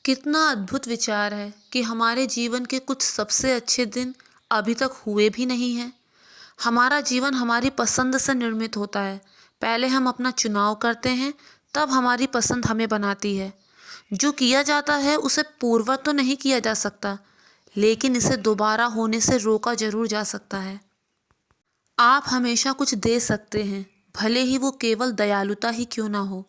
कितना अद्भुत विचार है कि हमारे जीवन के कुछ सबसे अच्छे दिन अभी तक हुए भी नहीं हैं। हमारा जीवन हमारी पसंद से निर्मित होता है। पहले हम अपना चुनाव करते हैं, तब हमारी पसंद हमें बनाती है। जो किया जाता है उसे पूर्ववत तो नहीं किया जा सकता, लेकिन इसे दोबारा होने से रोका जरूर जा सकता है। आप हमेशा कुछ दे सकते हैं, भले ही वो केवल दयालुता ही क्यों ना हो।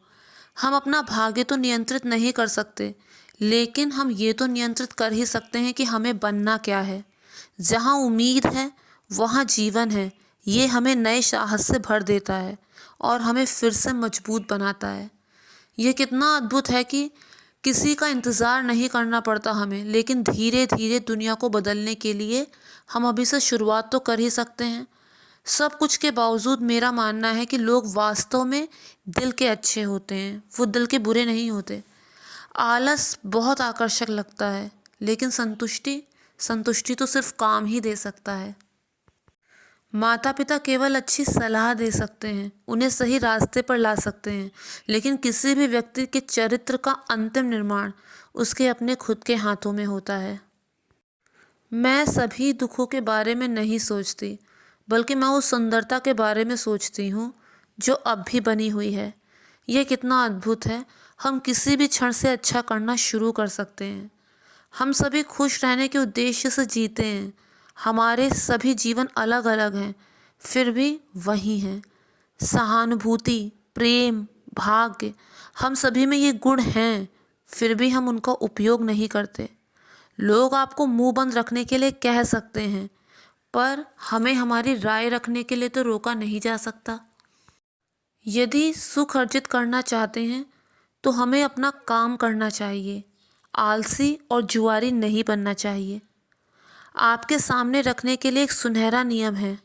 हम अपना भाग्य तो नियंत्रित नहीं कर सकते, लेकिन हम ये तो नियंत्रित कर ही सकते हैं कि हमें बनना क्या है। जहाँ उम्मीद है, वहाँ जीवन है। ये हमें नए साहस से भर देता है और हमें फिर से मजबूत बनाता है। ये कितना अद्भुत है कि किसी का इंतज़ार नहीं करना पड़ता हमें, लेकिन धीरे धीरे दुनिया को बदलने के लिए हम अभी से शुरुआत तो कर ही सकते हैं। सब कुछ के बावजूद मेरा मानना है कि लोग वास्तव में दिल के अच्छे होते हैं, वो दिल के बुरे नहीं होते। आलस बहुत आकर्षक लगता है, लेकिन संतुष्टि संतुष्टि तो सिर्फ काम ही दे सकता है। माता पिता केवल अच्छी सलाह दे सकते हैं, उन्हें सही रास्ते पर ला सकते हैं, लेकिन किसी भी व्यक्ति के चरित्र का अंतिम निर्माण उसके अपने खुद के हाथों में होता है। मैं सभी दुखों के बारे में नहीं सोचती, बल्कि मैं उस सुंदरता के बारे में सोचती हूँ जो अब भी बनी हुई है। यह कितना अद्भुत है। हम किसी भी क्षण से अच्छा करना शुरू कर सकते हैं। हम सभी खुश रहने के उद्देश्य से जीते हैं। हमारे सभी जीवन अलग अलग हैं, फिर भी वही हैं। सहानुभूति, प्रेम, भाग्य, हम सभी में ये गुण हैं, फिर भी हम उनका उपयोग नहीं करते। लोग आपको मुंह बंद रखने के लिए कह सकते हैं, पर हमें हमारी राय रखने के लिए तो रोका नहीं जा सकता। यदि सुख अर्जित करना चाहते हैं तो हमें अपना काम करना चाहिए, आलसी और जुआरी नहीं बनना चाहिए। आपके सामने रखने के लिए एक सुनहरा नियम है,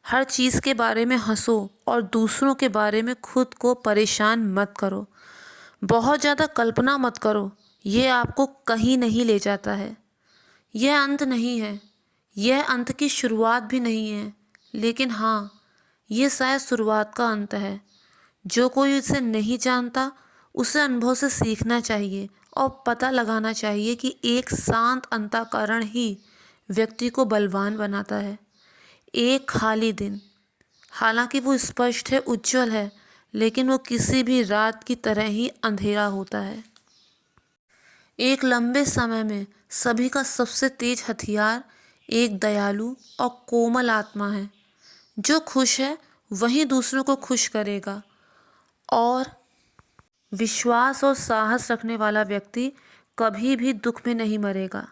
हर चीज़ के बारे में हंसो और दूसरों के बारे में खुद को परेशान मत करो। बहुत ज़्यादा कल्पना मत करो, ये आपको कहीं नहीं ले जाता है। यह अंत नहीं है, यह अंत की शुरुआत भी नहीं है, लेकिन हाँ, ये शायद शुरुआत का अंत है। जो कोई इसे नहीं जानता, उसे अनुभव से सीखना चाहिए और पता लगाना चाहिए कि एक शांत अंतःकरण ही व्यक्ति को बलवान बनाता है। एक खाली दिन, हालांकि वो स्पष्ट है, उज्जवल है, लेकिन वो किसी भी रात की तरह ही अंधेरा होता है। एक लंबे समय में सभी का सबसे तेज हथियार एक दयालु और कोमल आत्मा है। जो खुश है वही दूसरों को खुश करेगा, और विश्वास और साहस रखने वाला व्यक्ति कभी भी दुख में नहीं मरेगा।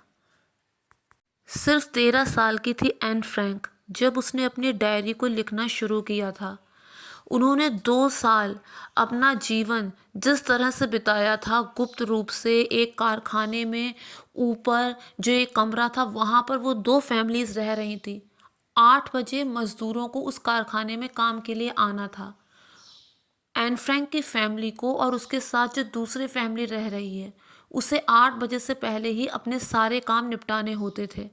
सिर्फ 13 साल की थी एन फ्रैंक जब उसने अपनी डायरी को लिखना शुरू किया था। उन्होंने 2 साल अपना जीवन जिस तरह से बिताया था, गुप्त रूप से एक कारखाने में ऊपर जो एक कमरा था, वहाँ पर वो 2 फैमिलीज रह रही थी। 8 बजे मजदूरों को उस कारखाने में काम के लिए आना था। एन फ्रैंक की फैमिली को और उसके साथ जो दूसरी फैमिली रह रही है, उसे 8 बजे से पहले ही अपने सारे काम निपटाने होते थे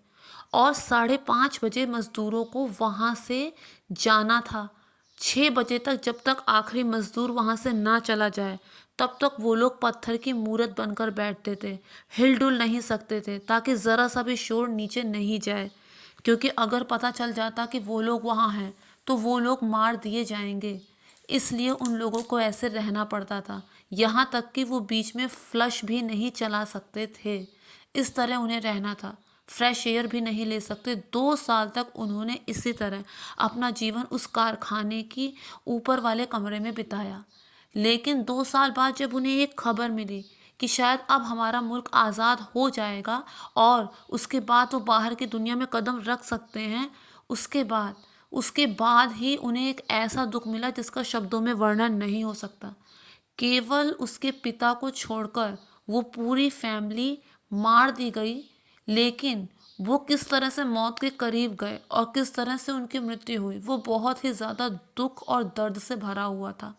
और 5:30 बजे मजदूरों को वहाँ से जाना था। 6 बजे तक, जब तक आखिरी मजदूर वहाँ से ना चला जाए, तब तक वो लोग पत्थर की मूरत बनकर बैठते थे, हिलडुल नहीं सकते थे, ताकि ज़रा सा भी शोर नीचे नहीं जाए, क्योंकि अगर पता चल जाता कि वो लोग वहाँ हैं तो वो लोग मार दिए जाएंगे। इसलिए उन लोगों को ऐसे रहना पड़ता था, यहाँ तक कि वो बीच में फ्लश भी नहीं चला सकते थे। इस तरह उन्हें रहना था, फ्रेश एयर भी नहीं ले सकते। 2 साल तक उन्होंने इसी तरह अपना जीवन उस कारखाने की ऊपर वाले कमरे में बिताया। लेकिन 2 साल बाद जब उन्हें एक खबर मिली कि शायद अब हमारा मुल्क आज़ाद हो जाएगा और उसके बाद वो बाहर की दुनिया में कदम रख सकते हैं, उसके बाद ही उन्हें एक ऐसा दुख मिला जिसका शब्दों में वर्णन नहीं हो सकता। केवल उसके पिता को छोड़कर वो पूरी फैमिली मार दी गई, लेकिन वो किस तरह से मौत के करीब गए और किस तरह से उनकी मृत्यु हुई, वो बहुत ही ज़्यादा दुख और दर्द से भरा हुआ था।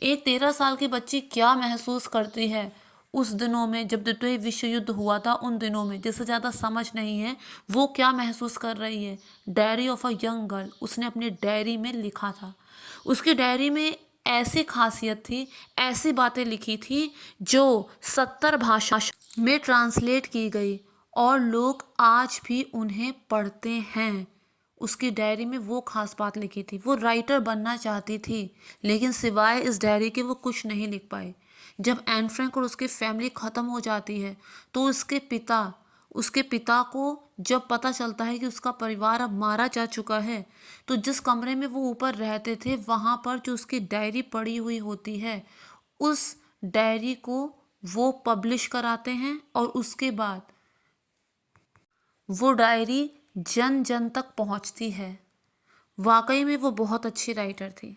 एक 13 साल की बच्ची क्या महसूस करती है उस दिनों में, जब द्वितीय विश्व युद्ध हुआ था, उन दिनों में जिसे ज़्यादा समझ नहीं है, वो क्या महसूस कर रही है। Diary of a young girl उसने अपनी डायरी में लिखा था। उसकी डायरी में ऐसी खासियत थी, ऐसी बातें लिखी थी जो 70 भाषा में ट्रांसलेट की गई और लोग आज भी उन्हें पढ़ते हैं। उसकी डायरी में वो खास बात लिखी थी। वो राइटर बनना चाहती थी, लेकिन सिवाय इस डायरी के वो कुछ नहीं लिख पाई। जब एन फ्रैंक और उसकी फैमिली ख़त्म हो जाती है तो उसके पिता को जब पता चलता है कि उसका परिवार अब मारा जा चुका है, तो जिस कमरे में वो ऊपर रहते थे वहाँ पर जो उसकी डायरी पड़ी हुई होती है, उस डायरी को वो पब्लिश कराते हैं और उसके बाद वो डायरी जन जन तक पहुँचती है। वाकई में वो बहुत अच्छी राइटर थी।